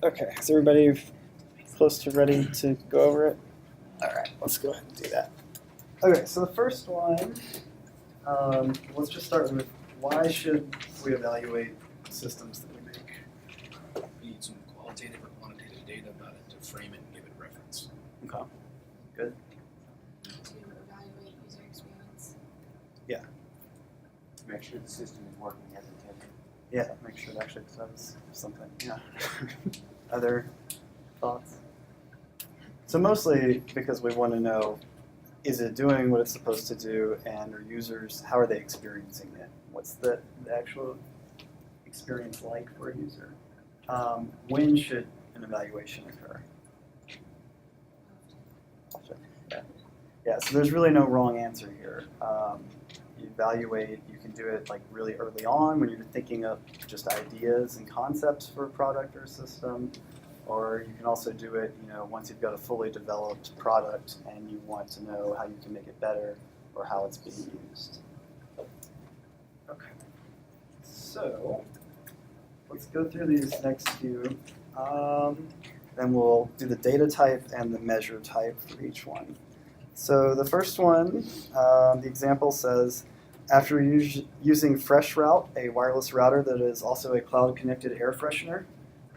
Okay, is everybody close to ready to go over it? All right, let's go ahead and do that. Okay, so the first one, let's just start with why should we evaluate systems that we make? We need some qualitative or quantitative data about it to frame it and give it reference. Okay, good. To evaluate user experience. Make sure the system is working as intended. Yeah, make sure it actually does something. Yeah. Other thoughts? So mostly because we want to know, is it doing what it's supposed to do, and are users, how are they experiencing it? What's the actual experience like for a user? When should an evaluation occur? Yeah, so there's really no wrong answer here. You evaluate, you can do it like really early on when you're thinking of just ideas and concepts for a product or a system, or you can also do it, once you've got a fully developed product and you want to know how you can make it better or how it's being used. Okay, so let's go through these next few. Then we'll do the data type and the measure type for each one. So the first one, the example says, after using FreshRoute, a wireless router that is also a cloud-connected air freshener,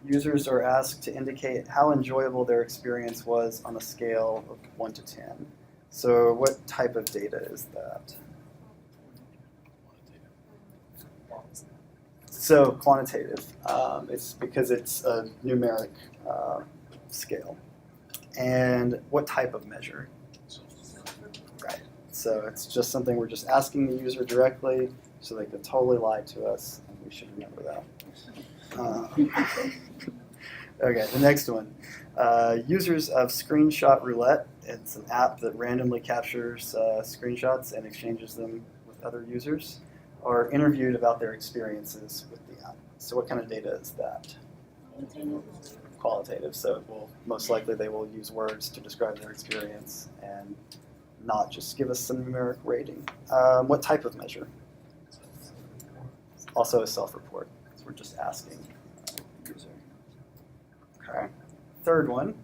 users are asked to indicate how enjoyable their experience was on a scale of 1 to 10. So what type of data is that? So quantitative. It's because it's a numeric scale. And what type of measure? Right. So it's just something we're just asking the user directly, so they could totally lie to us, and we should remember that. Okay, the next one. Users of Screenshot Roulette. It's an app that randomly captures screenshots and exchanges them with other users, are interviewed about their experiences with the app. So what kind of data is that? Qualitative. So most likely they will use words to describe their experience and not just give us some numeric rating. What type of measure? Also a self-report, because we're just asking the user. Okay. Third one,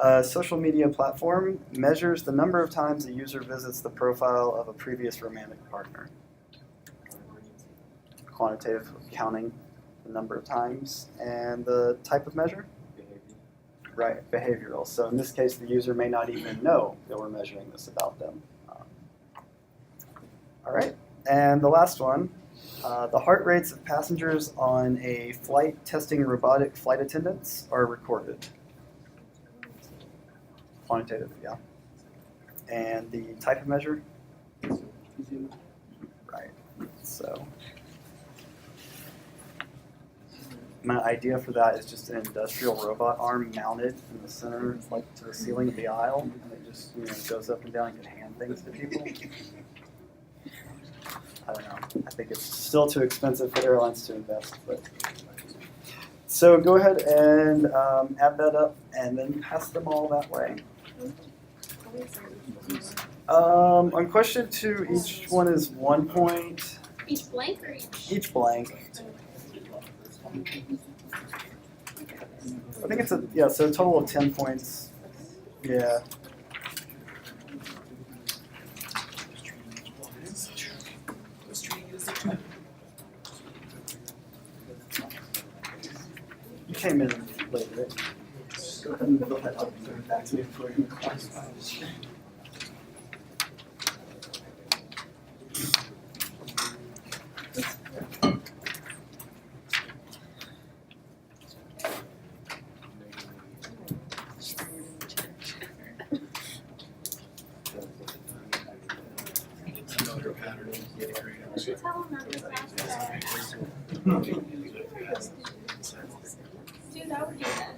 a social media platform measures the number of times a user visits the profile of a previous romantic partner. Quantitative, counting the number of times. And the type of measure? Right, behavioral. So in this case, the user may not even know that we're measuring this about them. All right, and the last one, the heart rates of passengers on a flight testing robotic flight attendants are recorded. Quantitative, yeah. And the type of measure? Right, so. My idea for that is just an industrial robot arm mounted in the center, like to the ceiling of the aisle, and it just goes up and down and can hand things to people. I don't know. I think it's still too expensive for airlines to invest. But so go ahead and add that up, and then pass them all that way. On question 2, each one is 1 point. Each blank or each? Each blank. I think it's so a total of 10 points. Yeah. You came in late, right? Go ahead and fill that up and turn it back to me before you classify. Tell them not to pass that. Dude, I would do that.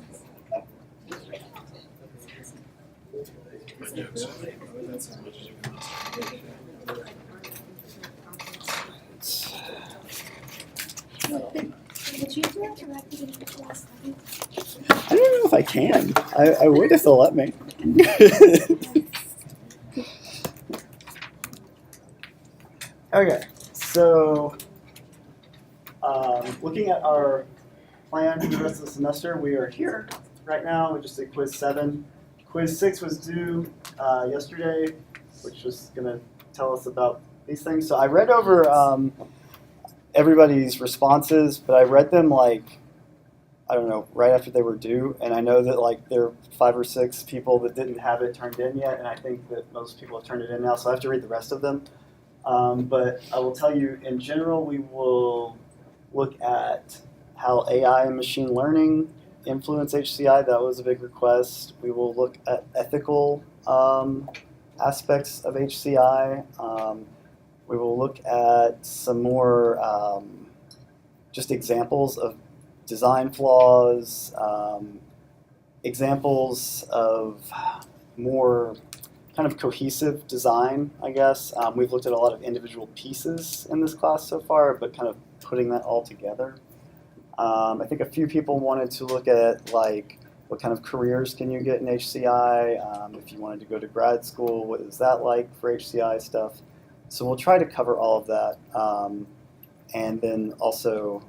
Did you do it directly into the last study? I don't know if I can. I would if they'll let me. Okay, so looking at our plan for the rest of the semester. We are here right now. We just did quiz 7. Quiz 6 was due yesterday, which was going to tell us about these things. So I read over everybody's responses, but I read them like, I don't know, right after they were due. And I know that like there are 5 or 6 people that didn't have it turned in yet, and I think that most people have turned it in now, so I have to read the rest of them. But I will tell you, in general, we will look at how AI and machine learning influence HCI. That was a big request. We will look at ethical aspects of HCI. We will look at some more just examples of design flaws, examples of more kind of cohesive design, I guess. We've looked at a lot of individual pieces in this class so far, but kind of putting that all together. I think a few people wanted to look at like what kind of careers can you get in HCI, if you wanted to go to grad school, what is that like for HCI stuff. So we'll try to cover all of that. And then also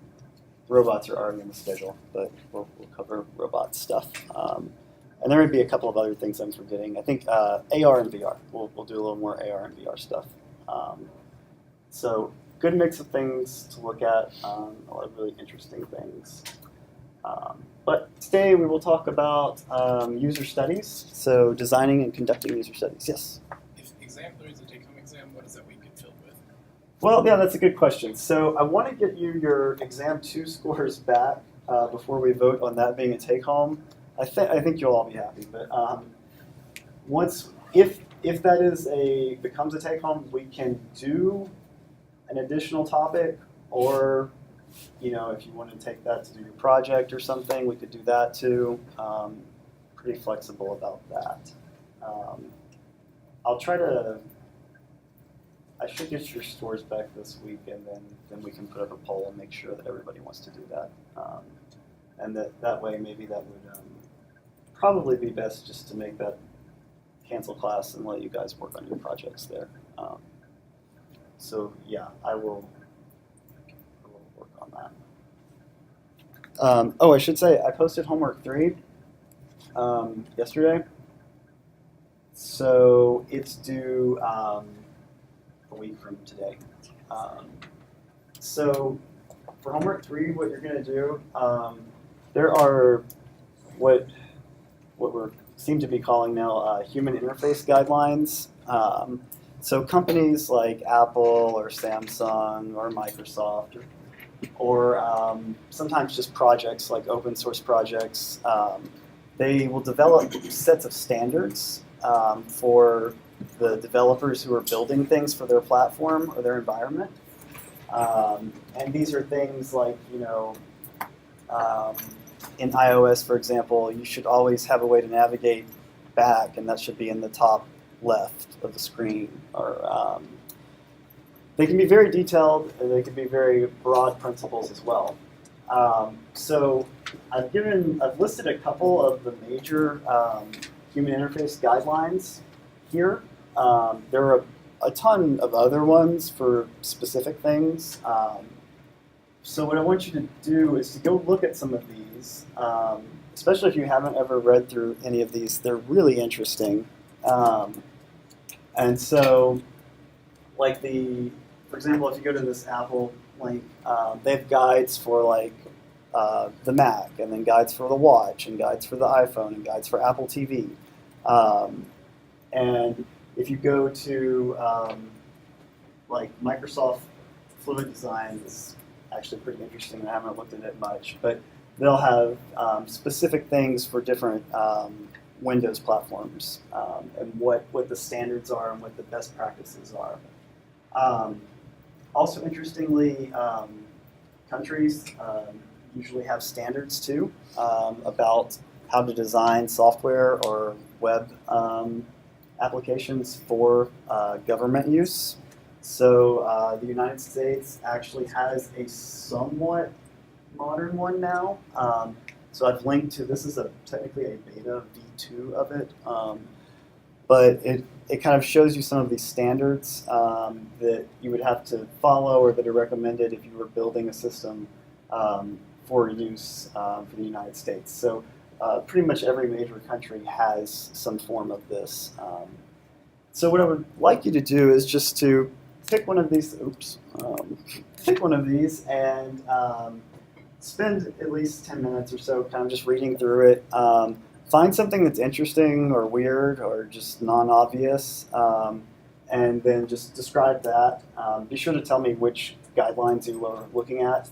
robots are already on the schedule, but we'll cover robot stuff. And there may be a couple of other things I'm forgetting. I think AR and VR. We'll do a little more AR and VR stuff. So good mix of things to look at, a lot of really interesting things. But today we will talk about user studies, so designing and conducting user studies. Yes? If exam 3 is a take-home exam, what does that week get filled with? Well, yeah, that's a good question. So I want to get you your exam 2 scores back before we vote on that being a take-home. I think you'll all be happy, but if that becomes a take-home, we can do an additional topic, or if you want to take that to do your project or something, we could do that too. Pretty flexible about that. I should get your scores back this week, and then we can put up a poll and make sure that everybody wants to do that. And that way, maybe that would probably be best just to make that cancel class and let you guys work on your projects there. So yeah, I will work on that. I should say I posted homework 3 yesterday. So it's due a week from today. So for homework 3, what you're going to do, there are what we seem to be calling now human interface guidelines. So companies like Apple or Samsung or Microsoft or sometimes just projects like open source projects, they will develop sets of standards for the developers who are building things for their platform or their environment. And these are things like, in iOS, for example, you should always have a way to navigate back, and that should be in the top left of the screen. Or they can be very detailed, and they can be very broad principles as well. So I've listed a couple of the major human interface guidelines here. There are a ton of other ones for specific things. So what I want you to do is to go look at some of these, especially if you haven't ever read through any of these. They're really interesting. And so, like for example, if you go to this Apple link, they have guides for like the Mac, and then guides for the watch, and guides for the iPhone, and guides for Apple TV. And if you go to like Microsoft Fluid Design, is actually pretty interesting. I haven't looked at it much, but they'll have specific things for different Windows platforms and what the standards are and what the best practices are. Also, interestingly, countries usually have standards too about how to design software or web applications for government use. So the United States actually has a somewhat modern one now. So I've linked to, this is technically a beta V2 of it, but it kind of shows you some of these standards that you would have to follow or that are recommended if you were building a system for use for the United States. So pretty much every major country has some form of this. So what I would like you to do is just to pick one of these. Pick one of these and spend at least 10 minutes or so kind of just reading through it. Find something that's interesting or weird or just non-obvious, and then just describe that. Be sure to tell me which guidelines you are looking at.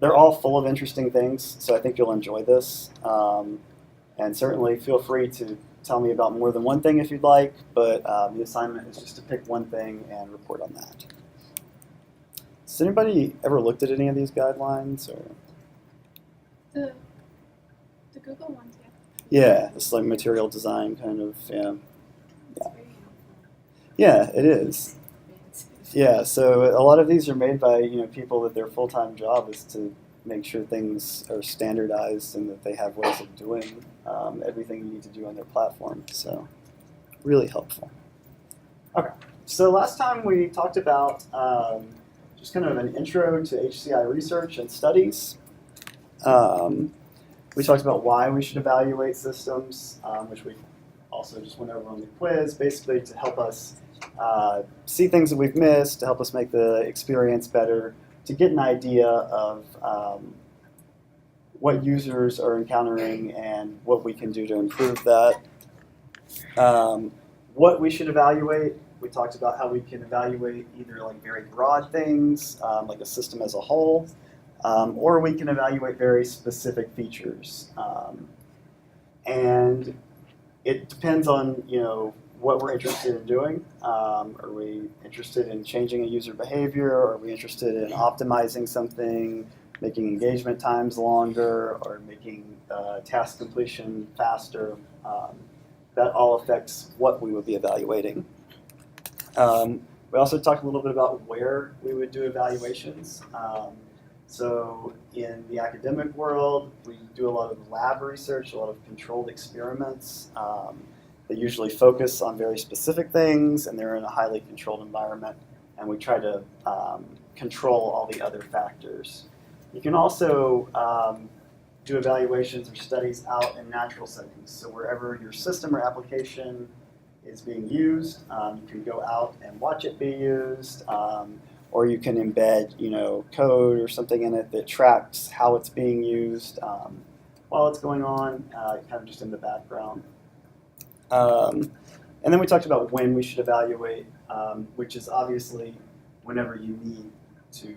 They're all full of interesting things, so I think you'll enjoy this. And certainly feel free to tell me about more than one thing if you'd like, but the assignment is just to pick one thing and report on that. Has anybody ever looked at any of these guidelines? Or? The Google ones, Yeah, it's like material design kind of, yeah. yeah. Yeah, it is. Yeah, so a lot of these are made by people that their full-time job is to make sure things are standardized and that they have ways of doing everything you need to do on their platform. So really helpful. Okay, so last time we talked about just kind of an intro to HCI research and studies. We talked about why we should evaluate systems, which we also just went over on the quiz, basically to help us see things that we've missed, to help us make the experience better, to get an idea of what users are encountering and what we can do to improve that. What we should evaluate, we talked about how we can evaluate either like very broad things, like a system as a whole, or we can evaluate very specific features. And it depends on what we're interested in doing. Are we interested in changing a user behavior? Are we interested in optimizing something, making engagement times longer, or making task completion faster? That all affects what we would be evaluating. We also talked a little bit about where we would do evaluations. So in the academic world, we do a lot of lab research, a lot of controlled experiments. They usually focus on very specific things, and they're in a highly controlled environment, and we try to control all the other factors. You can also do evaluations or studies out in natural settings. So wherever your system or application is being used, you can go out and watch it be used, or you can embed code or something in it that tracks how it's being used while it's going on, kind of just in the background. And then we talked about when we should evaluate, which is obviously whenever you need to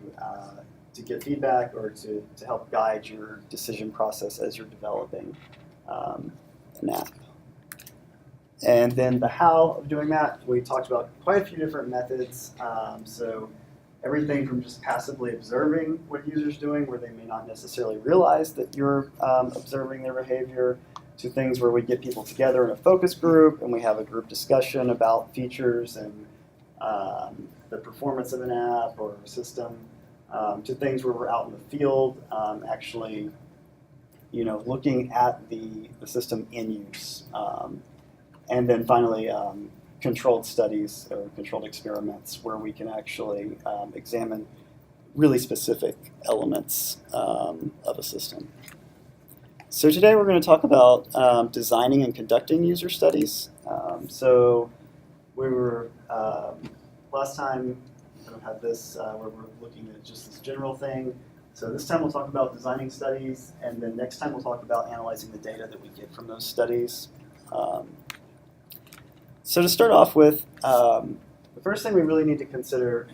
get feedback or to help guide your decision process as you're developing an app. And then the how of doing that, we talked about quite a few different methods. So everything from just passively observing what users doing, where they may not necessarily realize that you're observing their behavior, to things where we get people together in a focus group and we have a group discussion about features and the performance of an app or a system, to things where we're out in the field, actually, looking at the system in use. And then finally, controlled studies or controlled experiments where we can actually examine really specific elements of a system. So today we're going to talk about designing and conducting user studies. So we were, last time we had this where we're looking at just this general thing. So this time we'll talk about designing studies, and then next time we'll talk about analyzing the data that we get from those studies. So to start off with, the first thing we really need to consider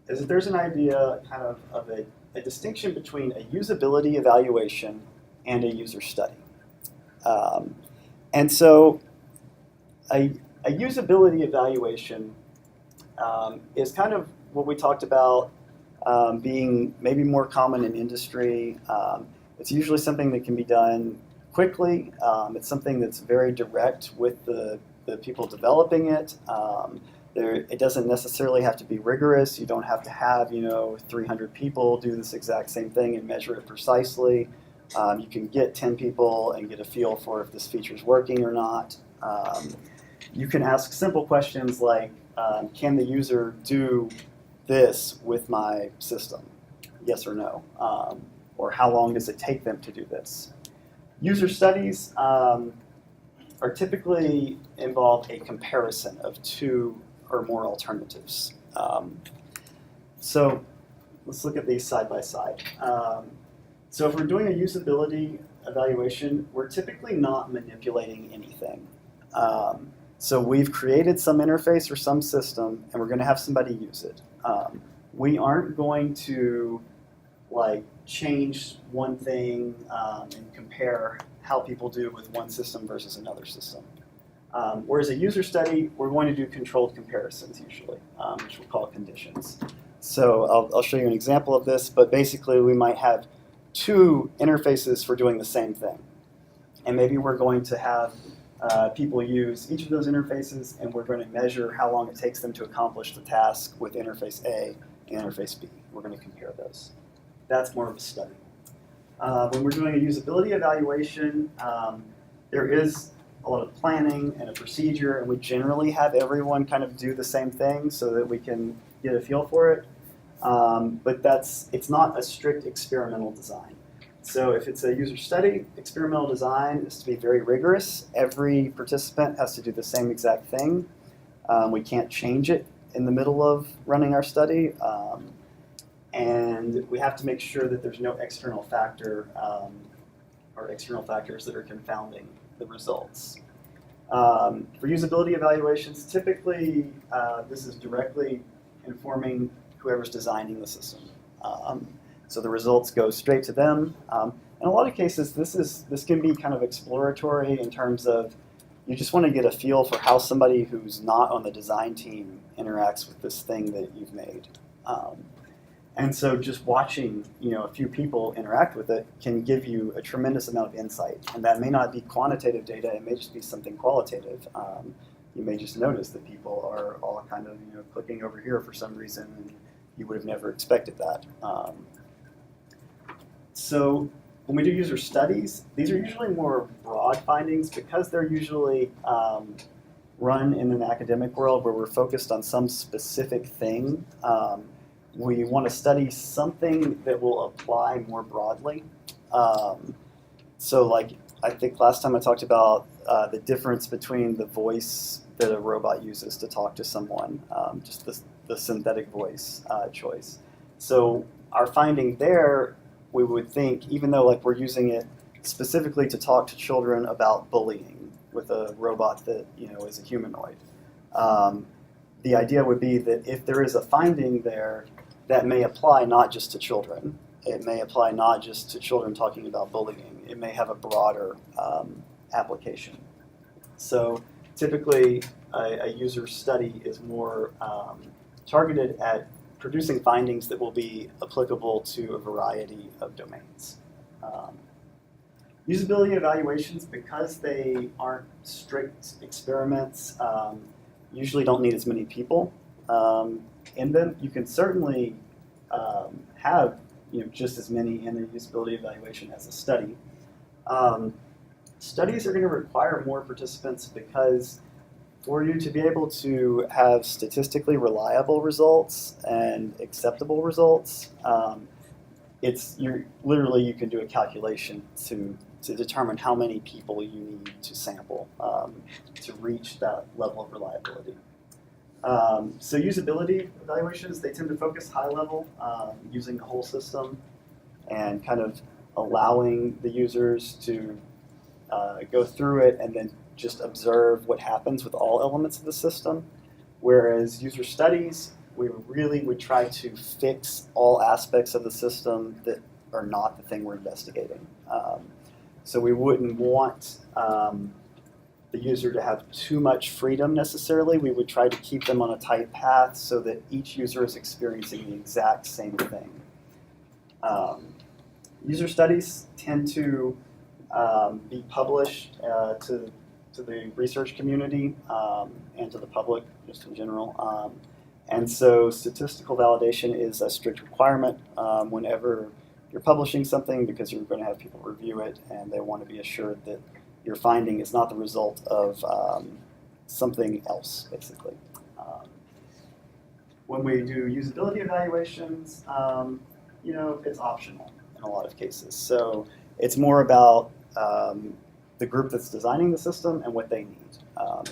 is that there's an idea kind of a distinction between a usability evaluation and a user study. And so a usability evaluation is kind of what we talked about being maybe more common in industry. It's usually something that can be done quickly. It's something that's very direct with the people developing it. It doesn't necessarily have to be rigorous. You don't have to have 300 people do this exact same thing and measure it precisely. You can get 10 people and get a feel for if this feature is working or not. You can ask simple questions like, can the user do this with my system? yes or no, or how long does it take them to do this. User studies are typically involve a comparison of two or more alternatives. So let's look at these side by side. So if we're doing a usability evaluation, we're typically not manipulating anything. So we've created some interface or some system, and we're going to have somebody use it. We aren't going to like change one thing and compare how people do with one system versus another system. Whereas a user study, we're going to do controlled comparisons usually, which we'll call conditions. So I'll show you an example of this, but basically we might have two interfaces for doing the same thing. And maybe we're going to have people use each of those interfaces, and we're going to measure how long it takes them to accomplish the task with interface A and interface B. We're going to compare those. That's more of a study. When we're doing a usability evaluation, there is a lot of planning and a procedure, and we generally have everyone kind of do the same thing so that we can get a feel for it. But it's not a strict experimental design. So if it's a user study, experimental design is to be very rigorous. Every participant has to do the same exact thing. We can't change it in the middle of running our study. And we have to make sure that there's no external factor or external factors that are confounding the results. For usability evaluations, typically this is directly informing whoever's designing the system. So the results go straight to them. In a lot of cases, this can be kind of exploratory in terms of you just want to get a feel for how somebody who's not on the design team interacts with this thing that you've made. And so just watching a few people interact with it can give you a tremendous amount of insight. And that may not be quantitative data, it may just be something qualitative. You may just notice that people are all kind of clicking over here for some reason, and you would have never expected that. So when we do user studies, these are usually more broad findings because they're usually run in an academic world where we're focused on some specific thing. We want to study something that will apply more broadly. So like I think last time I talked about the difference between the voice that a robot uses to talk to someone, just the synthetic voice choice. So our finding there, we would think, even though like we're using it specifically to talk to children about bullying with a robot that is a humanoid, the idea would be that if there is a finding there, that may apply not just to children. It may apply not just to children talking about bullying. It may have a broader application. So typically, a user study is more targeted at producing findings that will be applicable to a variety of domains. Usability evaluations, because they aren't strict experiments, usually don't need as many people in them. You can certainly have just as many in a usability evaluation as a study. Studies are going to require more participants because for you to be able to have statistically reliable results and acceptable results, you can do a calculation to determine how many people you need to sample to reach that level of reliability. So usability evaluations, they tend to focus high level, using the whole system and kind of allowing the users to go through it and then just observe what happens with all elements of the system. Whereas user studies, we really would try to fix all aspects of the system that are not the thing we're investigating. So we wouldn't want the user to have too much freedom necessarily. We would try to keep them on a tight path so that each user is experiencing the exact same thing. User studies tend to be published to the research community and to the public just in general. And so statistical validation is a strict requirement whenever you're publishing something, because you're going to have people review it and they want to be assured that your finding is not the result of something else, basically. When we do usability evaluations, it's optional in a lot of cases. So it's more about the group that's designing the system and what they need.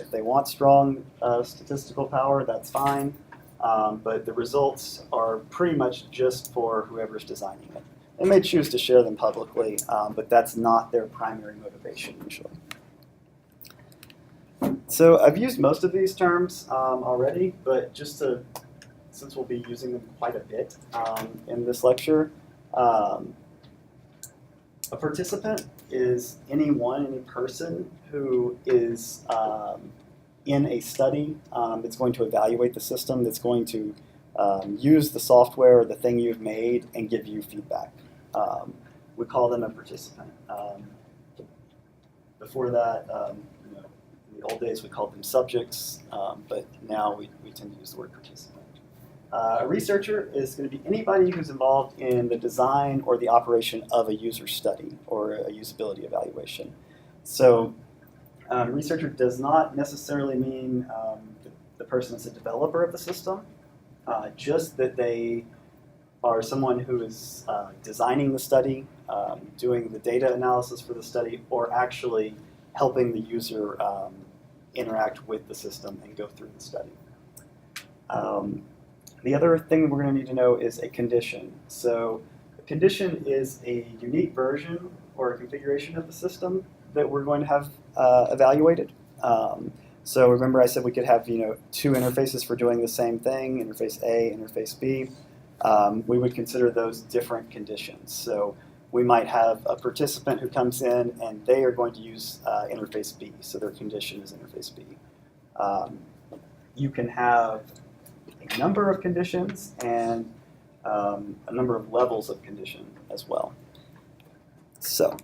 If they want strong statistical power, that's fine. But the results are pretty much just for whoever's designing it. They may choose to share them publicly, but that's not their primary motivation usually. So I've used most of these terms already, but since we'll be using them quite a bit in this lecture, a participant is any person who is in a study that's going to evaluate the system, that's going to use the software or the thing you've made and give you feedback. We call them a participant. Before that, in the old days we called them subjects, but now we tend to use the word participant. A researcher is going to be anybody who's involved in the design or the operation of a user study or a usability evaluation. So researcher does not necessarily mean the person is a developer of the system, just that they are someone who is designing the study, doing the data analysis for the study, or actually helping the user interact with the system and go through the study. The other thing that we're going to need to know is a condition. So a condition is a unique version or a configuration of the system that we're going to have evaluated. So remember I said we could have two interfaces for doing the same thing, interface A, interface B. We would consider those different conditions. So we might have a participant who comes in and they are going to use interface B, so their condition is interface B. You can have a number of conditions and a number of levels of condition as well. So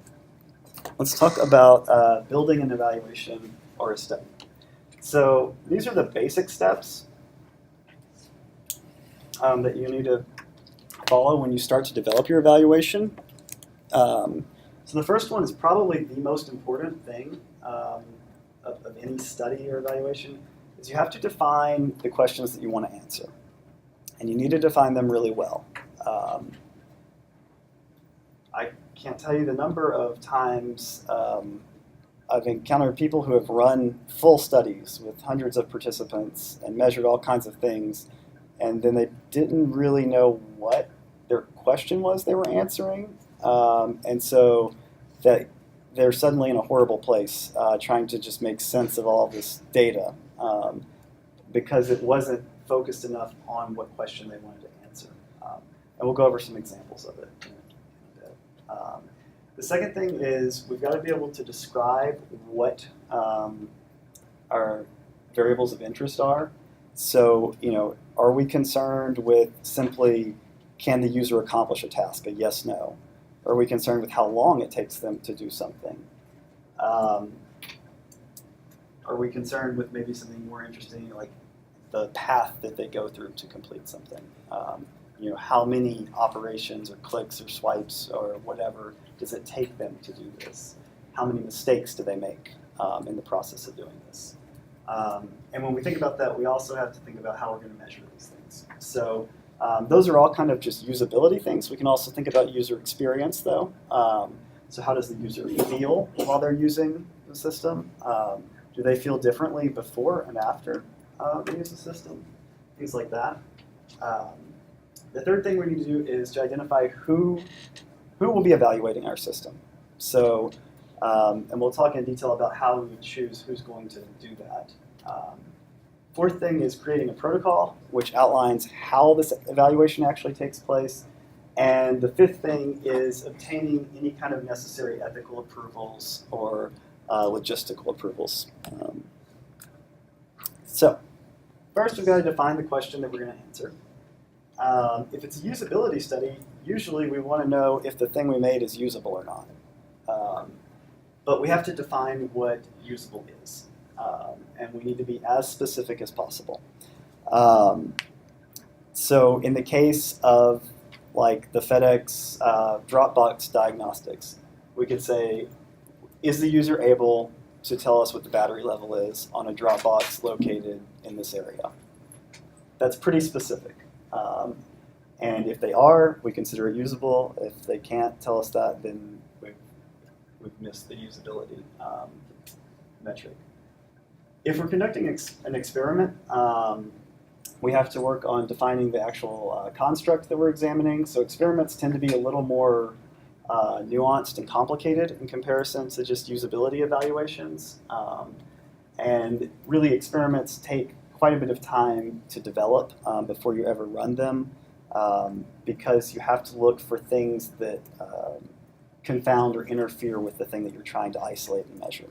let's talk about building an evaluation or a study. So these are the basic steps that you need to follow when you start to develop your evaluation. So the first one is probably the most important thing of any study or evaluation, is you have to define the questions that you want to answer. And you need to define them really well. I can't tell you the number of times I've encountered people who have run full studies with hundreds of participants and measured all kinds of things, and then they didn't really know what their question was they were answering. And so that they're suddenly in a horrible place trying to just make sense of all this data because it wasn't focused enough on what question they wanted to answer. And we'll go over some examples of it in a bit. The second thing is we've got to be able to describe what our variables of interest are. So, are we concerned with simply can the user accomplish a task, a yes, no? Or are we concerned with how long it takes them to do something? Are we concerned with maybe something more interesting, like the path that they go through to complete something? How many operations or clicks or swipes or whatever does it take them to do this? How many mistakes do they make in the process of doing this? And when we think about that, we also have to think about how we're going to measure these things. So those are all kind of just usability things. We can also think about user experience, though. So how does the user feel while they're using the system? Do they feel differently before and after they use the system? Things like that. The third thing we need to do is to identify who will be evaluating our system. So, and we'll talk in detail about how we would choose who's going to do that. Fourth thing is creating a protocol, which outlines how this evaluation actually takes place. And the fifth thing is obtaining any kind of necessary ethical approvals or logistical approvals. So first, we've got to define the question that we're going to answer. If it's a usability study, usually we want to know if the thing we made is usable or not. But we have to define what usable is. And we need to be as specific as possible. So in the case of like the FedEx Dropbox diagnostics, we could say, is the user able to tell us what the battery level is on a Dropbox located in this area? That's pretty specific. And if they are, we consider it usable. If they can't tell us that, then we've missed the usability metric. If we're conducting an experiment, we have to work on defining the actual construct that we're examining. So experiments tend to be a little more nuanced and complicated in comparison to just usability evaluations. And really, experiments take quite a bit of time to develop before you ever run them, because you have to look for things that confound or interfere with the thing that you're trying to isolate and measure.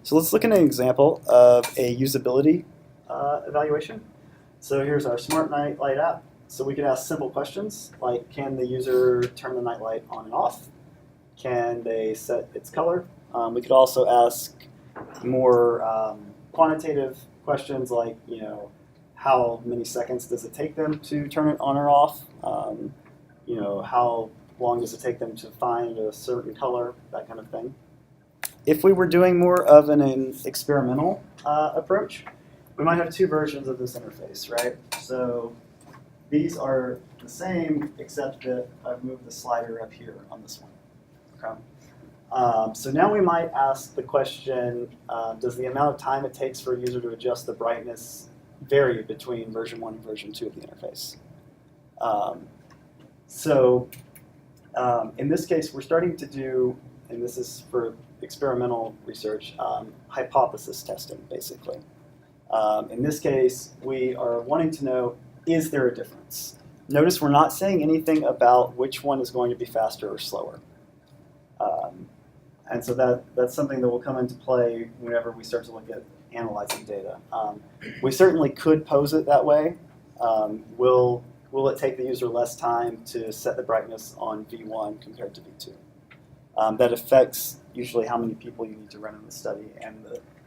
So let's look at an example of a usability evaluation. So here's our smart night light app. So we can ask simple questions like, can the user turn the night light on and off? Can they set its color? We could also ask more quantitative questions like, how many seconds does it take them to turn it on or off? How long does it take them to find a certain color, that kind of thing. If we were doing more of an experimental approach, we might have two versions of this interface, right? So these are the same, except that I've moved the slider up here on this one. Okay. So now we might ask the question, does the amount of time it takes for a user to adjust the brightness vary between version 1 and version 2 of the interface? In this case, we're starting to do, and this is for experimental research, hypothesis testing, basically. In this case, we are wanting to know, is there a difference? Notice we're not saying anything about which one is going to be faster or slower. And so that's something that will come into play whenever we start to look at analyzing data. We certainly could pose it that way. Will it take the user less time to set the brightness on V1 compared to V2? That affects usually how many people you need to run in the study and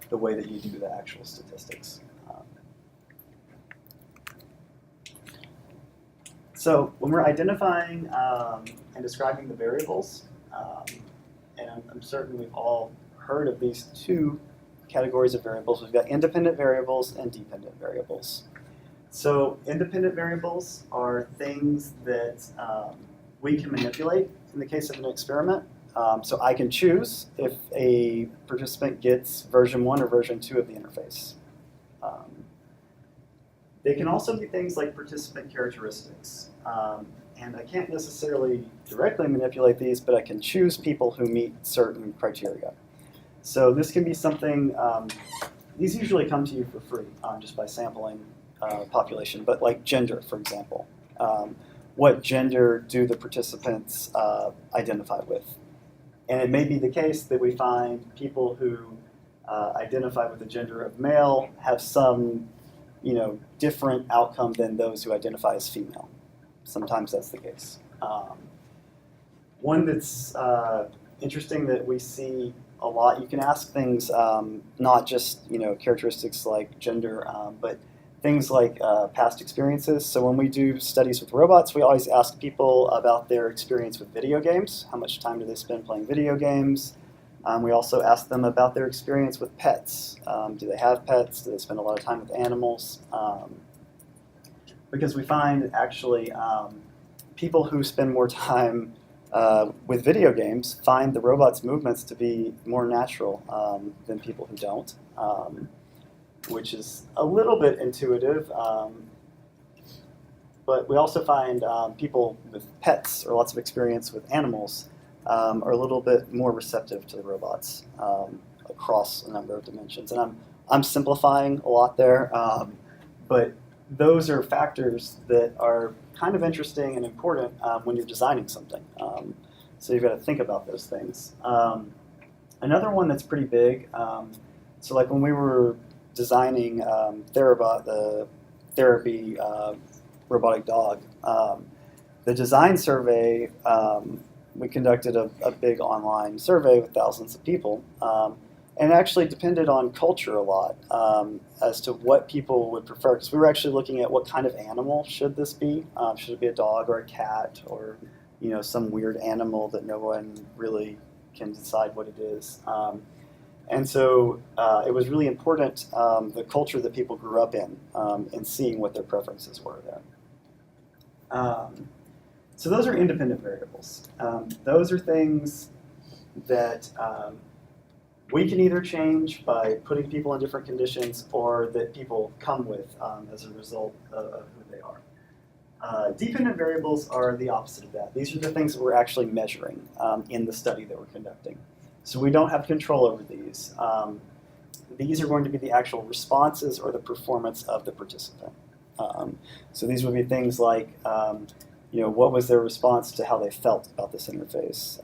the way that you do the actual statistics. So when we're identifying and describing the variables, and I'm certain we've all heard of these two categories of variables. We've got independent variables and dependent variables. So independent variables are things that we can manipulate in the case of an experiment. So I can choose if a participant gets version 1 or version 2 of the interface. They can also be things like participant characteristics. And I can't necessarily directly manipulate these, but I can choose people who meet certain criteria. So this can be something, these usually come to you for free just by sampling population, but like gender, for example. What gender do the participants identify with? And it may be the case that we find people who identify with the gender of male have some different outcome than those who identify as female. Sometimes that's the case. One that's interesting that we see a lot, you can ask things not just characteristics like gender, but things like past experiences. So when we do studies with robots, we always ask people about their experience with video games. How much time do they spend playing video games? We also ask them about their experience with pets. Do they have pets? Do they spend a lot of time with animals? Because we find actually people who spend more time with video games find the robot's movements to be more natural than people who don't, which is a little bit intuitive. But we also find people with pets or lots of experience with animals are a little bit more receptive to the robots across a number of dimensions. And I'm simplifying a lot there, but those are factors that are kind of interesting and important when you're designing something. So you've got to think about those things. Another one that's pretty big, so like when we were designing Therabot, the therapy robotic dog, the design survey, we conducted a big online survey with thousands of people. And it actually depended on culture a lot as to what people would prefer. Because we were actually looking at what kind of animal should this be. Should it be a dog or a cat or some weird animal that no one really can decide what it is. And so it was really important, the culture that people grew up in and seeing what their preferences were there. So those are independent variables. Those are things that we can either change by putting people in different conditions or that people come with as a result of who they are. Dependent variables are the opposite of that. These are the things that we're actually measuring in the study that we're conducting. So we don't have control over these. These are going to be the actual responses or the performance of the participant. So these would be things like, what was their response to how they felt about this interface,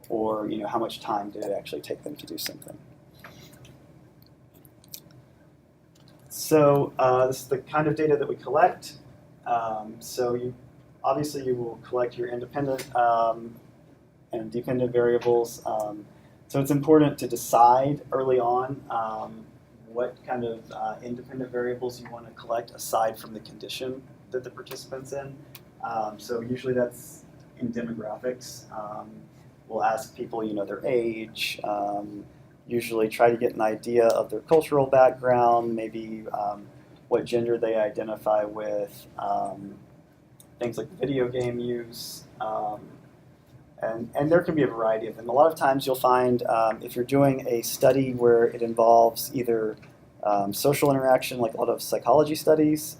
or how much time did it actually take them to do something. So this is the kind of data that we collect. So obviously you will collect your independent and dependent variables. So it's important to decide early on what kind of independent variables you want to collect aside from the condition that the participant's in. So usually that's in demographics. We'll ask people, their age, usually try to get an idea of their cultural background, maybe what gender they identify with, things like video game use, and there can be a variety of them. A lot of times you'll find if you're doing a study where it involves either social interaction, like a lot of psychology studies,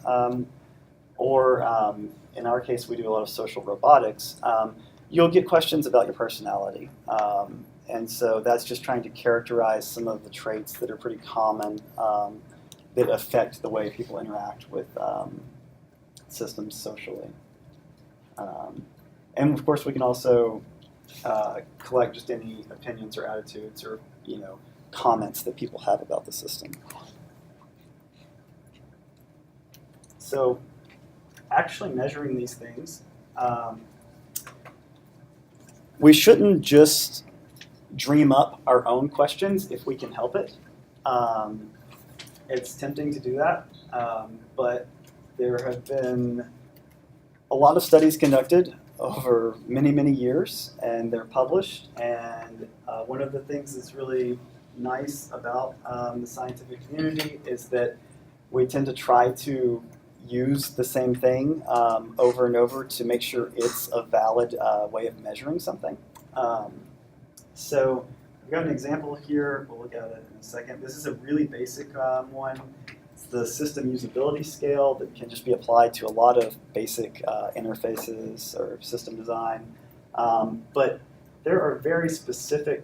or in our case we do a lot of social robotics, you'll get questions about your personality. And so that's just trying to characterize some of the traits that are pretty common that affect the way people interact with systems socially. And of course we can also collect just any opinions or attitudes or comments that people have about the system. So actually measuring these things, we shouldn't just dream up our own questions if we can help it. It's tempting to do that, but there have been a lot of studies conducted over many, many years, and they're published. And one of the things that's really nice about the scientific community is that we tend to try to use the same thing over and over to make sure it's a valid way of measuring something. So we've got an example here. We'll look at it in a second. This is a really basic one. It's the system usability scale that can just be applied to a lot of basic interfaces or system design. But there are very specific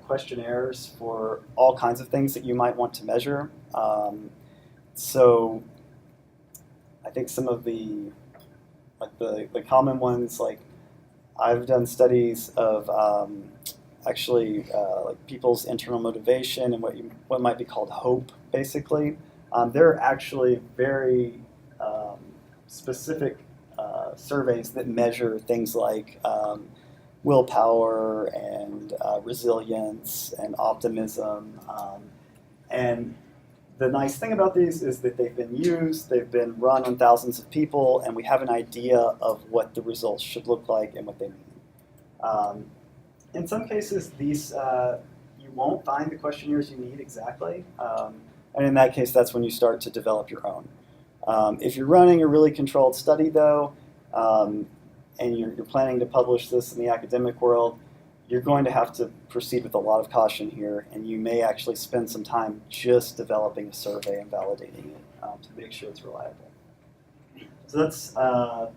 questionnaires for all kinds of things that you might want to measure. So I think some of the common ones, like I've done studies of actually like people's internal motivation and what might be called hope, basically. There are actually very specific surveys that measure things like willpower and resilience and optimism. And the nice thing about these is that they've been used, they've been run on thousands of people, and we have an idea of what the results should look like and what they mean. In some cases, these you won't find the questionnaires you need exactly, and in that case, that's when you start to develop your own. If you're running a really controlled study, though, and you're planning to publish this in the academic world, you're going to have to proceed with a lot of caution here, and you may actually spend some time just developing a survey and validating it to make sure it's reliable. So that's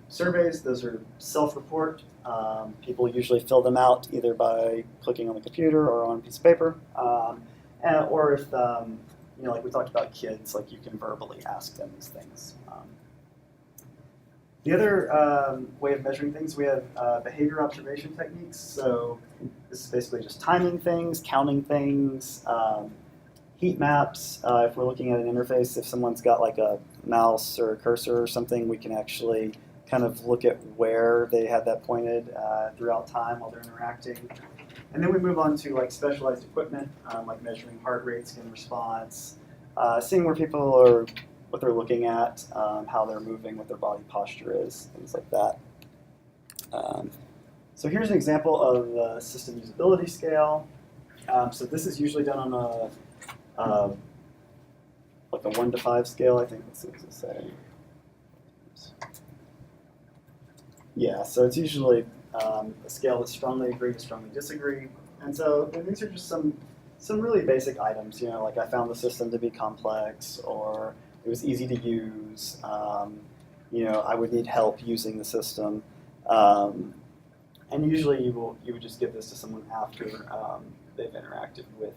surveys. Those are self-report. People usually fill them out either by clicking on the computer or on a piece of paper, or if like we talked about kids, like you can verbally ask them these things. The other way of measuring things, we have behavior observation techniques. So this is basically just timing things, counting things, heat maps. If we're looking at an interface, if someone's got like a mouse or a cursor or something, we can actually kind of look at where they had that pointed throughout time while they're interacting. And then we move on to like specialized equipment, like measuring heart rate, skin response, seeing where people are, what they're looking at, how they're moving, what their body posture is, things like that. So here's an example of the system usability scale. So this is usually done on like a 1 to 5 scale, I think. Let's see what it say. Yeah, so it's usually a scale that's strongly agree to strongly disagree. And so and these are just some really basic items, you know, like I found the system to be complex, or it was easy to use, you know, I would need help using the system. And usually you would just give this to someone after they've interacted with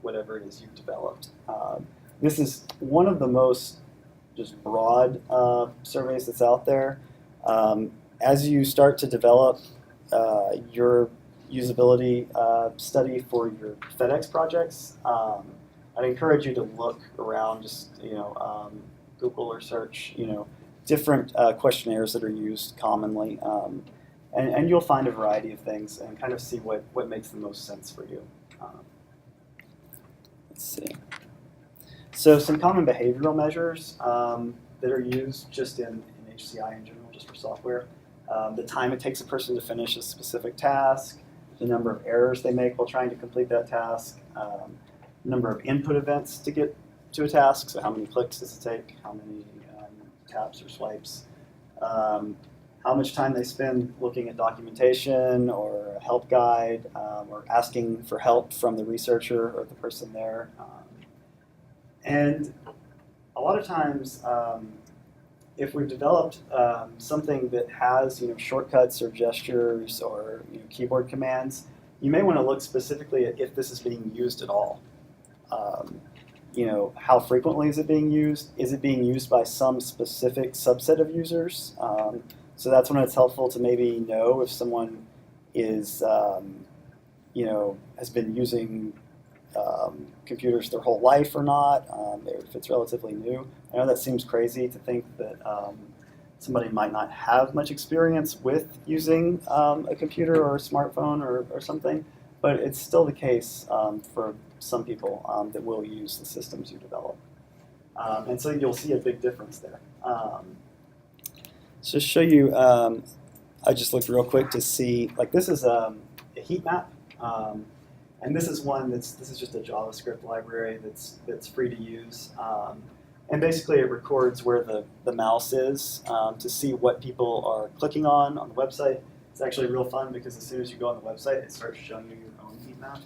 whatever it is you've developed. This is one of the most just broad surveys that's out there. As you start to develop your usability study for your FedEx projects, I'd encourage you to look around, just Google or search, different questionnaires that are used commonly, and you'll find a variety of things and kind of see what makes the most sense for you. Let's see. So some common behavioral measures that are used just in HCI in general, just for software. The time it takes a person to finish a specific task, the number of errors they make while trying to complete that task, number of input events to get to a task, so how many clicks does it take, how many taps or swipes, how much time they spend looking at documentation or a help guide, or asking for help from the researcher or the person there. And a lot of times, if we've developed something that has shortcuts or gestures or keyboard commands, you may want to look specifically at if this is being used at all. How frequently is it being used? Is it being used by some specific subset of users? So that's when it's helpful to maybe know if someone is, has been using computers their whole life or not, if it's relatively new. I know that seems crazy to think that somebody might not have much experience with using a computer or a smartphone or something, but it's still the case for some people that will use the systems you develop. And so you'll see a big difference there. So to show you, I just looked real quick to see, like this is a heat map. And this is one this is just a JavaScript library that's free to use. And basically it records where the mouse is to see what people are clicking on the website. It's actually real fun because as soon as you go on the website, it starts showing you your own heat map.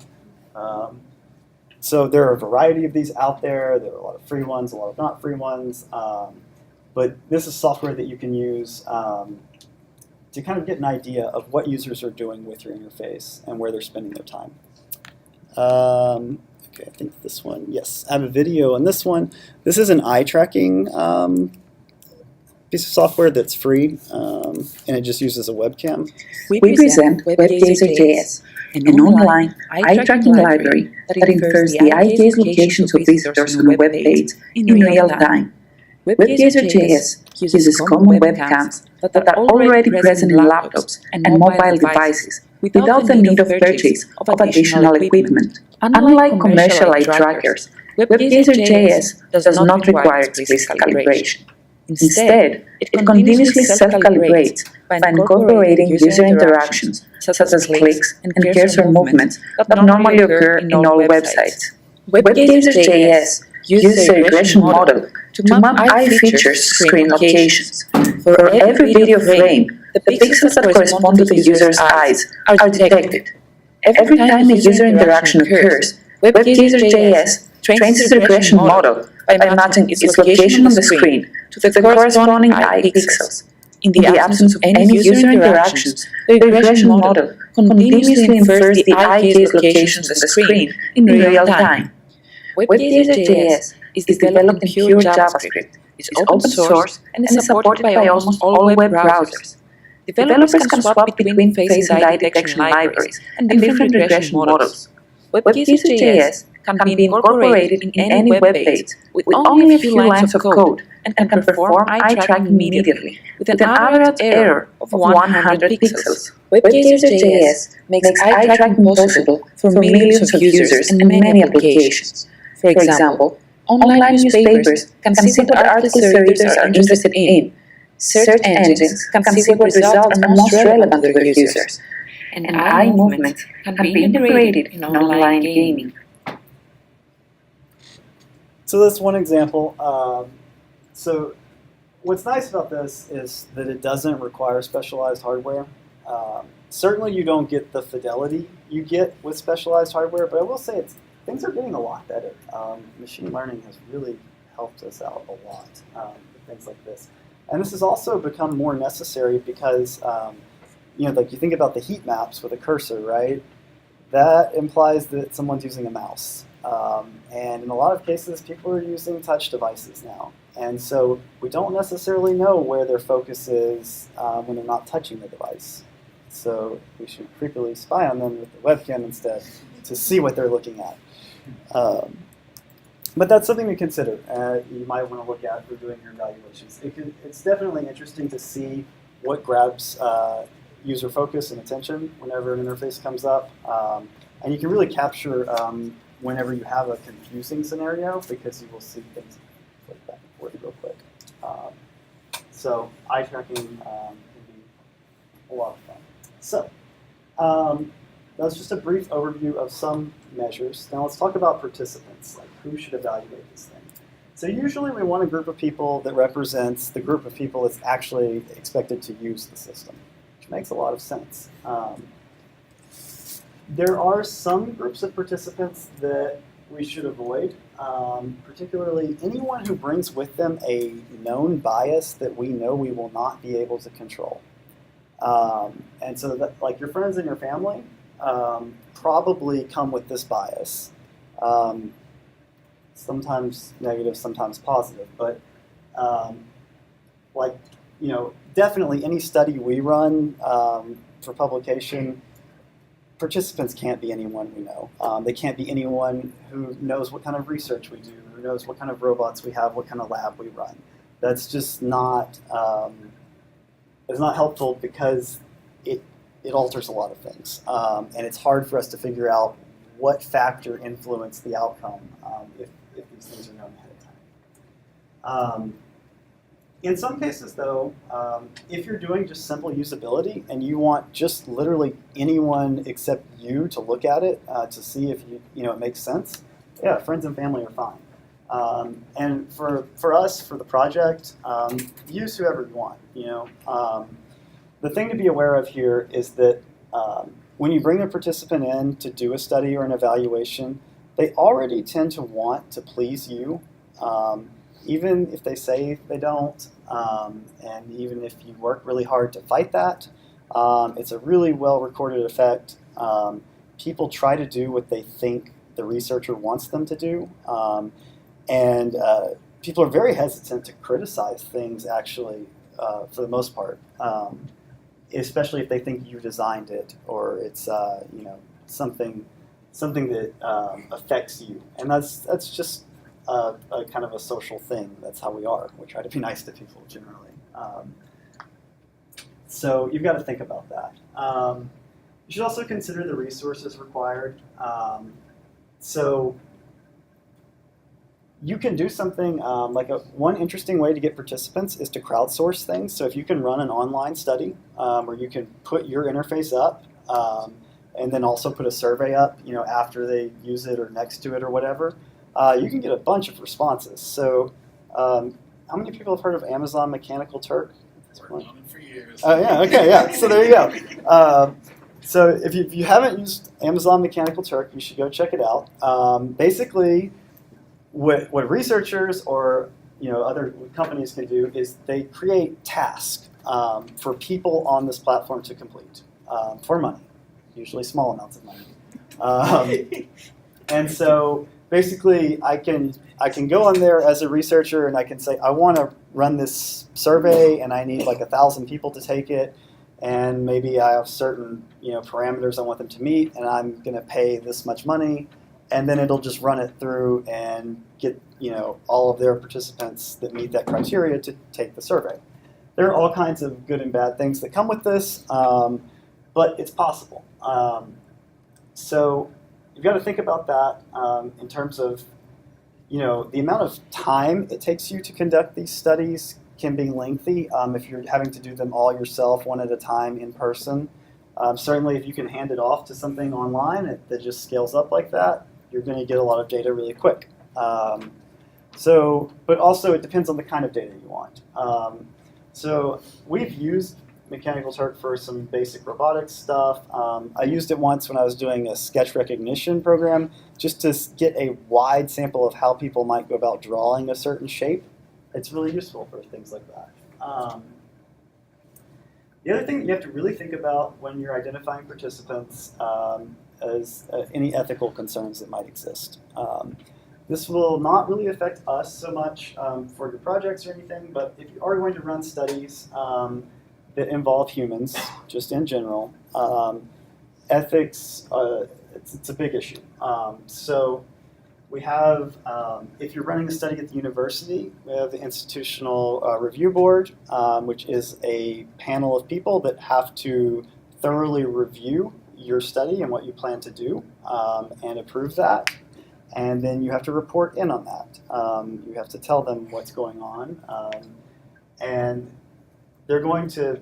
So there are a variety of these out there. There are a lot of free ones, a lot of not free ones. But this is software that you can use to kind of get an idea of what users are doing with your interface and where they're spending their time. Okay, I think this one, yes, I have a video on this one. This is an eye tracking piece of software that's free, and it just uses a webcam. We present WebGazer.js, an online eye tracking library that infers the eye gaze locations of visitors on a web page in real time. WebGazer.js uses common webcams that are already present in laptops and mobile devices without the need of purchase of additional equipment. Unlike commercial eye trackers, WebGazer.js does not require explicit calibration. Instead, it continuously self-calibrates by incorporating user interactions such as clicks and cursor movements that normally occur in all websites. WebGazer.js uses a regression model to map eye features screen locations. For every video frame, the pixels that correspond to the user's eyes are detected. Every time a user interaction occurs, WebGazer.js trains its regression model by matching its location on the screen to the corresponding eye pixels. In the absence of any user interactions, the regression model continuously infers the eye gaze locations on the screen in real time. WebGazer.js is developed in pure JavaScript, is open source, and is supported by almost all web browsers. Developers can swap between face and eye detection libraries and different regression models. WebGazer.js can be incorporated in any web page with only a few lines of code and can perform eye tracking immediately with an average error of 100 pixels. WebGazer.js makes eye tracking possible for millions of users and many applications. For example, online newspapers can see what articles their readers are interested in. Search engines can see what results are most relevant to their users. And eye movement can be integrated in online gaming. So that's one example. So what's nice about this is that it doesn't require specialized hardware. Certainly you don't get the fidelity you get with specialized hardware, but I will say things are getting a lot better. Machine learning has really helped us out a lot with things like this. And this has also become more necessary because, like you think about the heat maps with a cursor, right? That implies that someone's using a mouse. And in a lot of cases, people are using touch devices now. And so we don't necessarily know where their focus is when they're not touching the device. So we should creepily spy on them with the webcam instead to see what they're looking at. But that's something to consider. You might want to look at for doing your evaluations. It's definitely interesting to see what grabs user focus and attention whenever an interface comes up. And you can really capture whenever you have a confusing scenario because you will see things like back and forth real quick. So eye tracking can be a lot of fun. So that's just a brief overview of some measures. Now let's talk about participants, like who should evaluate this thing. So usually we want a group of people that represents the group of people that's actually expected to use the system, which makes a lot of sense. There are some groups of participants that we should avoid, particularly anyone who brings with them a known bias that we know we will not be able to control. And so that, like your friends and your family probably come with this bias. Sometimes negative, sometimes positive, but definitely any study we run for publication, participants can't be anyone we know. They can't be anyone who knows what kind of research we do, who knows what kind of robots we have, what kind of lab we run. That's just not, it's not helpful because it alters a lot of things. And it's hard for us to figure out what factor influenced the outcome if these things are known ahead of time. In some cases, though, if you're doing just simple usability and you want just literally anyone except you to look at it to see if it makes sense, yeah, friends and family are fine. And for us, for the project, use whoever you want. The thing to be aware of here is that when you bring a participant in to do a study or an evaluation, they already tend to want to please you. Even if they say they don't, and even if you work really hard to fight that, it's a really well-recorded effect. People try to do what they think the researcher wants them to do, and people are very hesitant to criticize things, actually, for the most part, especially if they think you designed it or it's something that affects you, and that's just a kind of a social thing. That's how we are. We try to be nice to people generally. So you've got to think about that. You should also consider the resources required. So you can do something one interesting way to get participants is to crowdsource things. So if you can run an online study where you can put your interface up and then also put a survey up, after they use it or next to it or whatever, you can get a bunch of responses. So how many people have heard of Amazon Mechanical Turk? Worked on it for years. Oh, yeah, okay, yeah, so there you go. So if you haven't used Amazon Mechanical Turk, you should go check it out. Basically, what researchers or other companies can do is they create tasks for people on this platform to complete for money, usually small amounts of money. And so basically, I can go on there as a researcher and I can say, I want to run this survey and I need like 1,000 people to take it, and maybe I have certain parameters I want them to meet, and I'm going to pay this much money, and then it'll just run it through and get all of their participants that meet that criteria to take the survey. There are all kinds of good and bad things that come with this, but it's possible. So you've got to think about that in terms of, the amount of time it takes you to conduct these studies can be lengthy if you're having to do them all yourself, one at a time in person. Certainly, if you can hand it off to something online that just scales up like that, you're going to get a lot of data really quick. So, but also it depends on the kind of data you want. So we've used Mechanical Turk for some basic robotics stuff. I used it once when I was doing a sketch recognition program just to get a wide sample of how people might go about drawing a certain shape. It's really useful for things like that. The other thing that you have to really think about when you're identifying participants is any ethical concerns that might exist. This will not really affect us so much for your projects or anything, but if you are going to run studies that involve humans, just in general, ethics, it's a big issue. So we have, if you're running a study at the university, we have the Institutional Review Board, which is a panel of people that have to thoroughly review your study and what you plan to do and approve that. And then you have to report in on that. You have to tell them what's going on. And they're going to,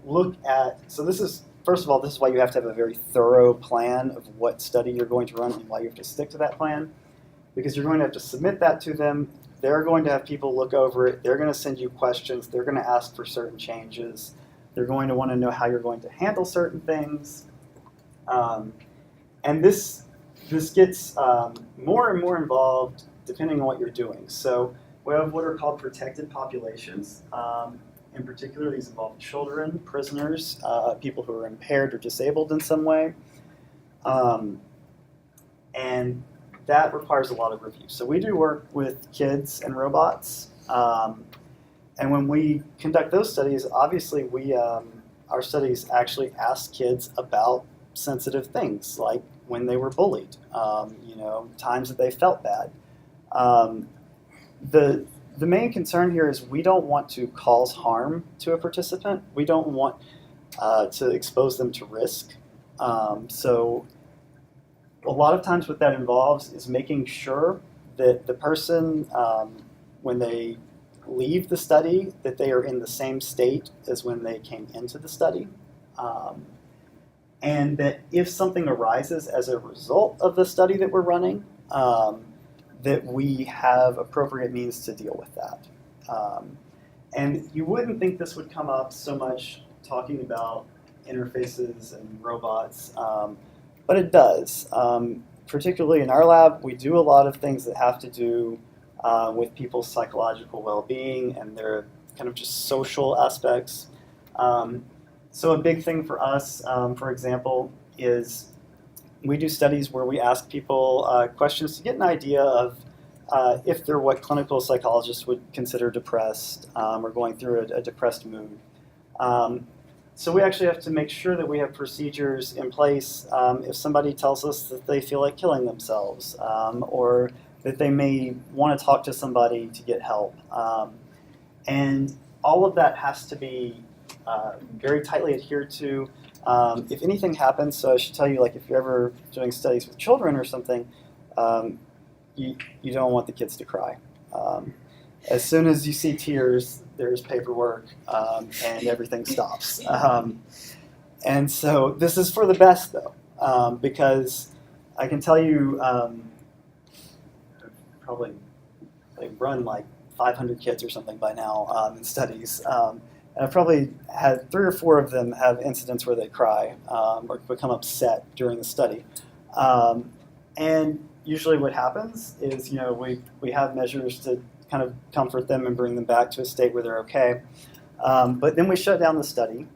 look at, so this is, first of all, this is why you have to have a very thorough plan of what study you're going to run and why you have to stick to that plan. Because you're going to have to submit that to them. They're going to have people look over it. They're going to send you questions. They're going to ask for certain changes. They're going to want to know how you're going to handle certain things. And this gets more and more involved depending on what you're doing. So we have what are called protected populations. In particular, these involve children, prisoners, people who are impaired or disabled in some way. And that requires a lot of review. So we do work with kids and robots. And when we conduct those studies, obviously our studies actually ask kids about sensitive things, like when they were bullied, times that they felt bad. The main concern here is we don't want to cause harm to a participant. We don't want to expose them to risk. So a lot of times what that involves is making sure that the person, when they leave the study, that they are in the same state as when they came into the study. And that if something arises as a result of the study that we're running, that we have appropriate means to deal with that. And you wouldn't think this would come up so much talking about interfaces and robots, but it does. Particularly in our lab, we do a lot of things that have to do with people's psychological well-being and their kind of just social aspects. So a big thing for us, for example, is we do studies where we ask people questions to get an idea of if they're what clinical psychologists would consider depressed or going through a depressed mood. So we actually have to make sure that we have procedures in place if somebody tells us that they feel like killing themselves or that they may want to talk to somebody to get help. And all of that has to be very tightly adhered to. If anything happens, so I should tell you, like if you're ever doing studies with children or something, you don't want the kids to cry. As soon as you see tears, there's paperwork and everything stops. And so this is for the best though, because I can tell you probably they've run like 500 kids or something by now in studies. And I've probably had 3 or 4 of them have incidents where they cry or become upset during the study. And usually what happens is, we have measures to kind of comfort them and bring them back to a state where they're okay. But then we shut down the study.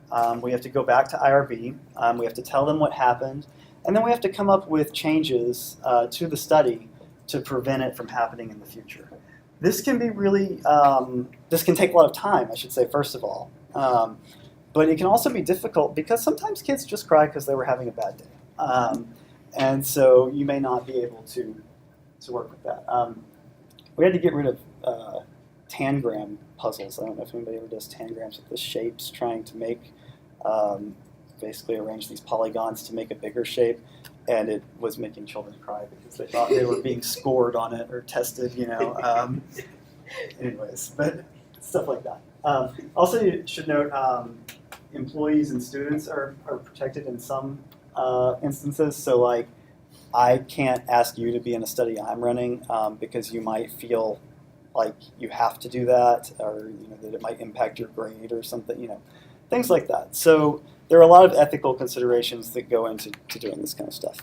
We have to go back to IRB. We have to tell them what happened. And then we have to come up with changes to the study to prevent it from happening in the future. This can be really, this can take a lot of time, I should say, first of all. But it can also be difficult because sometimes kids just cry because they were having a bad day. And so you may not be able to work with that. We had to get rid of tangram puzzles. I don't know if anybody ever does tangrams with the shapes, trying to make, basically arrange these polygons to make a bigger shape. And it was making children cry because they thought they were being scored on it or tested, anyways, but stuff like that. Also, you should note employees and students are protected in some instances. So like I can't ask you to be in a study I'm running because you might feel like you have to do that, or that it might impact your grade or something, things like that. So there are a lot of ethical considerations that go into doing this kind of stuff.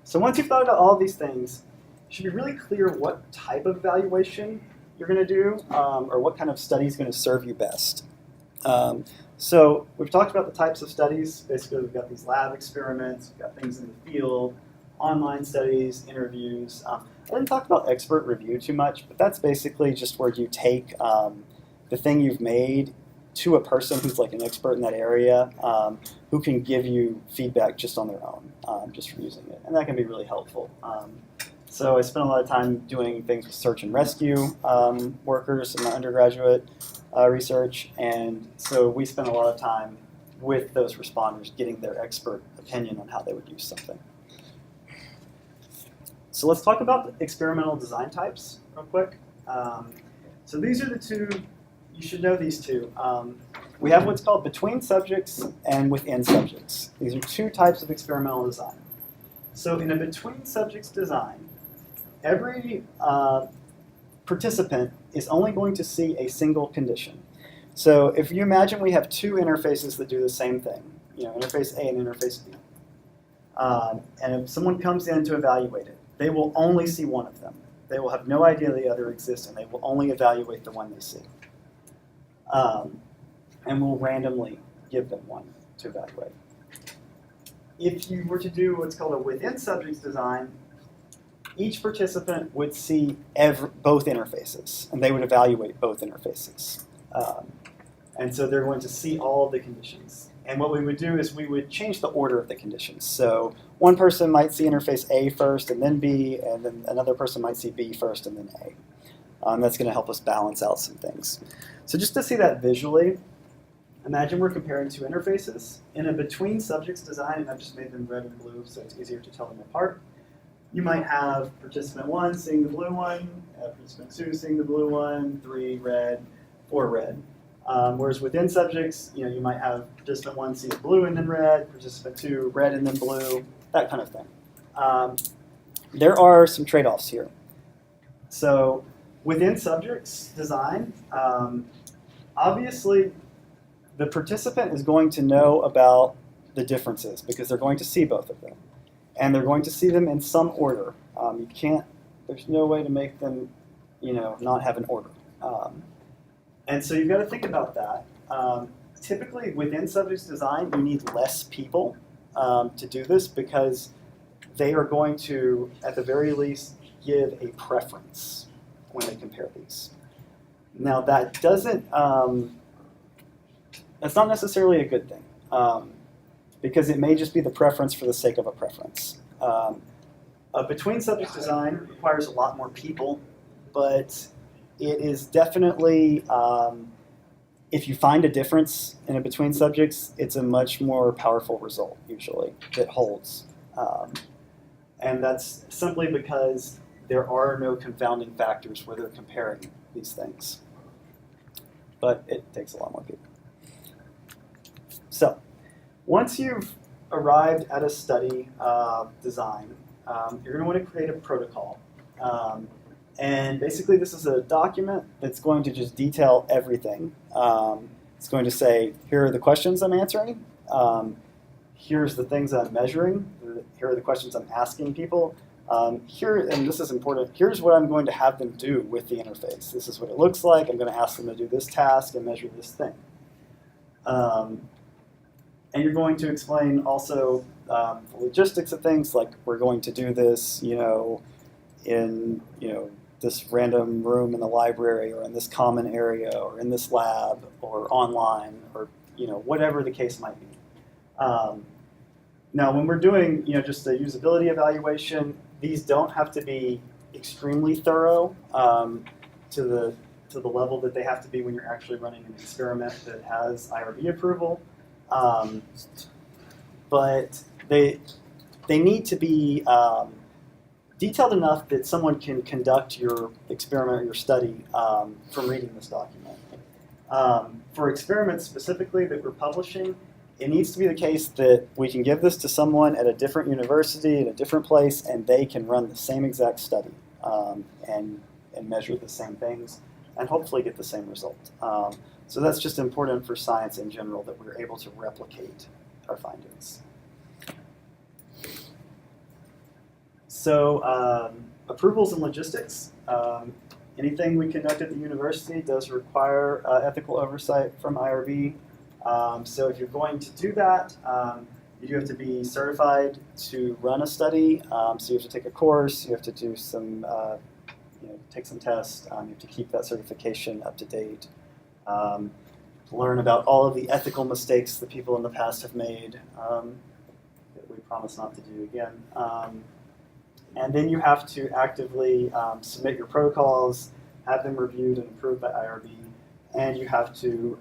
So once you've thought about all of these things, it should be really clear what type of evaluation you're going to do, or what kind of study is going to serve you best. So we've talked about the types of studies. Basically, we've got these lab experiments, we've got things in the field, online studies, interviews. I didn't talk about expert review too much, but that's basically just where you take the thing you've made to a person who's like an expert in that area, who can give you feedback just on their own, just from using it. And that can be really helpful. So I spent a lot of time doing things with search and rescue workers in my undergraduate research, and so we spent a lot of time with those responders getting their expert opinion on how they would use something. So let's talk about experimental design types real quick. So these are the two, you should know these two. We have what's called between subjects and within subjects. These are two types of experimental design. So in a between subjects design, every participant is only going to see a single condition. So if you imagine we have two interfaces that do the same thing, interface A and interface B, and if someone comes in to evaluate it, they will only see one of them. They will have no idea the other exists, and they will only evaluate the one they see. And we'll randomly give them one to evaluate. If you were to do what's called a within subjects design, each participant would see both interfaces, and they would evaluate both interfaces. And so they're going to see all of the conditions. And what we would do is we would change the order of the conditions. So one person might see interface A first and then B, and then another person might see B first and then A. That's going to help us balance out some things. So just to see that visually, imagine we're comparing two interfaces. In a between subjects design, and I've just made them red and blue so it's easier to tell them apart, you might have participant 1 seeing the blue one, participant 2 seeing the blue one, 3 red, 4 red. Whereas within subjects, you might have participant 1 see blue and then red, participant 2 red and then blue, that kind of thing. There are some trade-offs here. So within subjects design, obviously the participant is going to know about the differences because they're going to see both of them. And they're going to see them in some order. There's no way to make them, not have an order. And so you've got to think about that. Typically within subjects design, you need less people to do this because they are going to, at the very least, give a preference when they compare these. Now that doesn't, that's not necessarily a good thing. Because it may just be the preference for the sake of a preference. A between subjects design requires a lot more people, but it is definitely, if you find a difference in a between subjects, it's a much more powerful result, usually, that holds. And that's simply because there are no confounding factors where they're comparing these things. But it takes a lot more people. So, once you've arrived at a study design, you're going to want to create a protocol. And basically this is a document that's going to just detail everything. It's going to say, here are the questions I'm answering. Here's the things I'm measuring. Here are the questions I'm asking people. Here, and this is important, here's what I'm going to have them do with the interface. This is what it looks like. I'm going to ask them to do this task and measure this thing. And you're going to explain also the logistics of things, like we're going to do this, in this random room in the library, or in this common area, or in this lab, or online, or whatever the case might be. Now, when we're doing just a usability evaluation, these don't have to be extremely thorough to the level that they have to be when you're actually running an experiment that has IRB approval. But they need to be detailed enough that someone can conduct your experiment or your study from reading this document. For experiments specifically that we're publishing, it needs to be the case that we can give this to someone at a different university, in a different place, and they can run the same exact study and measure the same things and hopefully get the same result. So that's just important for science in general, that we're able to replicate our findings. So approvals and logistics. Anything we conduct at the university does require ethical oversight from IRB. So if you're going to do that, you do have to be certified to run a study. So you have to take a course, you have to do some, take some tests, you have to keep that certification up to date. Learn about all of the ethical mistakes that people in the past have made that we promise not to do again. And then you have to actively submit your protocols, have them reviewed and approved by IRB, and you have to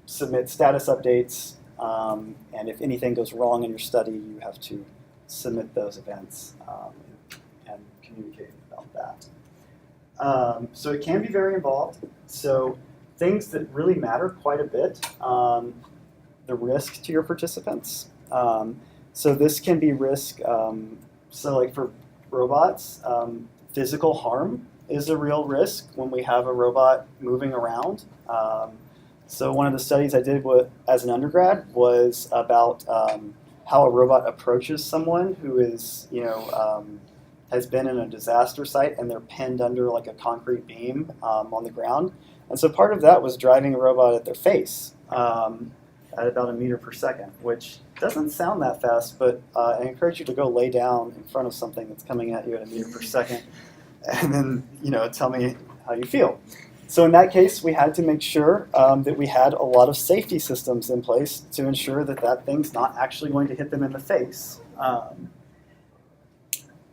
submit status updates, and if anything goes wrong in your study, you have to submit those events and communicate about that. So it can be very involved. So things that really matter quite a bit, the risk to your participants. So this can be risk, so like for robots, physical harm is a real risk when we have a robot moving around. So one of the studies I did as an undergrad was about how a robot approaches someone who is, has been in a disaster site and they're pinned under like a concrete beam on the ground. And so part of that was driving a robot at their face at about 1 meter per second, which doesn't sound that fast, but I encourage you to go lay down in front of something that's coming at you at 1 meter per second, and then tell me how you feel. So in that case, we had to make sure that we had a lot of safety systems in place to ensure that that thing's not actually going to hit them in the face.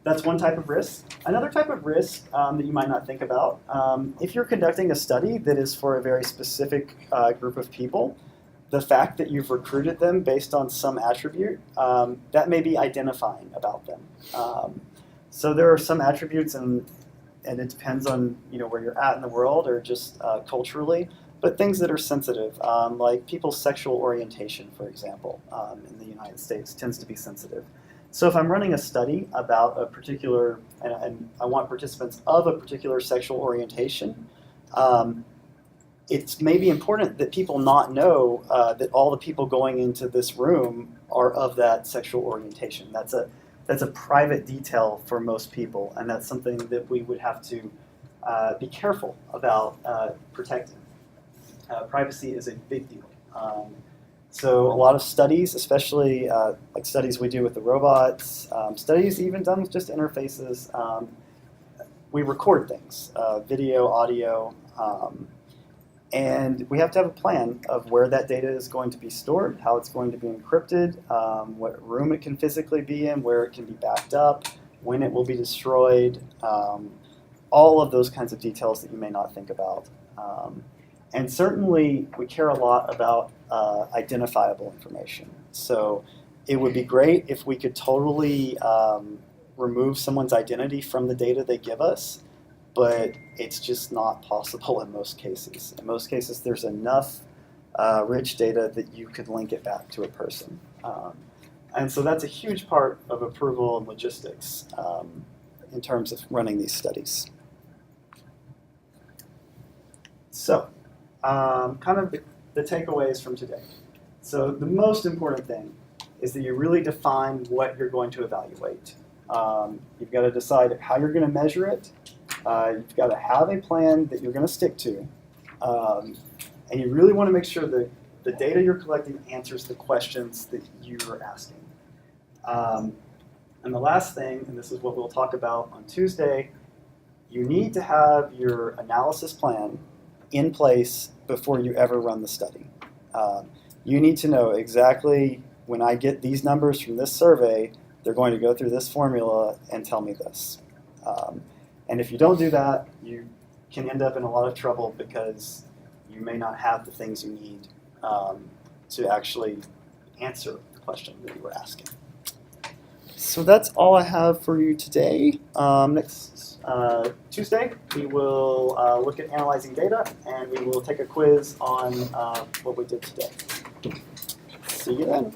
That's one type of risk. Another type of risk that you might not think about, if you're conducting a study that is for a very specific group of people, the fact that you've recruited them based on some attribute, that may be identifying about them. So there are some attributes, and it depends on where you're at in the world or just culturally, but things that are sensitive, like people's sexual orientation, for example, in the United States tends to be sensitive. So if I'm running a study about a particular, and I want participants of a particular sexual orientation, it's maybe important that people not know that all the people going into this room are of that sexual orientation. That's a private detail for most people, and that's something that we would have to be careful about protecting. Privacy is a big deal. So a lot of studies, especially like studies we do with the robots, studies even done with just interfaces, we record things, video, audio, and we have to have a plan of where that data is going to be stored, how it's going to be encrypted, what room it can physically be in, where it can be backed up, when it will be destroyed, all of those kinds of details that you may not think about. And certainly we care a lot about identifiable information. So it would be great if we could totally remove someone's identity from the data they give us, but it's just not possible in most cases. In most cases, there's enough rich data that you could link it back to a person. And so that's a huge part of approval and logistics in terms of running these studies. So, kind of the takeaways from today. So the most important thing is that you really define what you're going to evaluate. You've got to decide how you're going to measure it. You've got to have a plan that you're going to stick to. And you really want to make sure that the data you're collecting answers the questions that you're asking. And the last thing, and this is what we'll talk about on Tuesday, you need to have your analysis plan in place before you ever run the study. You need to know exactly when I get these numbers from this survey, they're going to go through this formula and tell me this. And if you don't do that, you can end up in a lot of trouble because you may not have the things you need to actually answer the question that you were asking. So that's all I have for you today. Next Tuesday, we will look at analyzing data, and we will take a quiz on what we did today. See you then.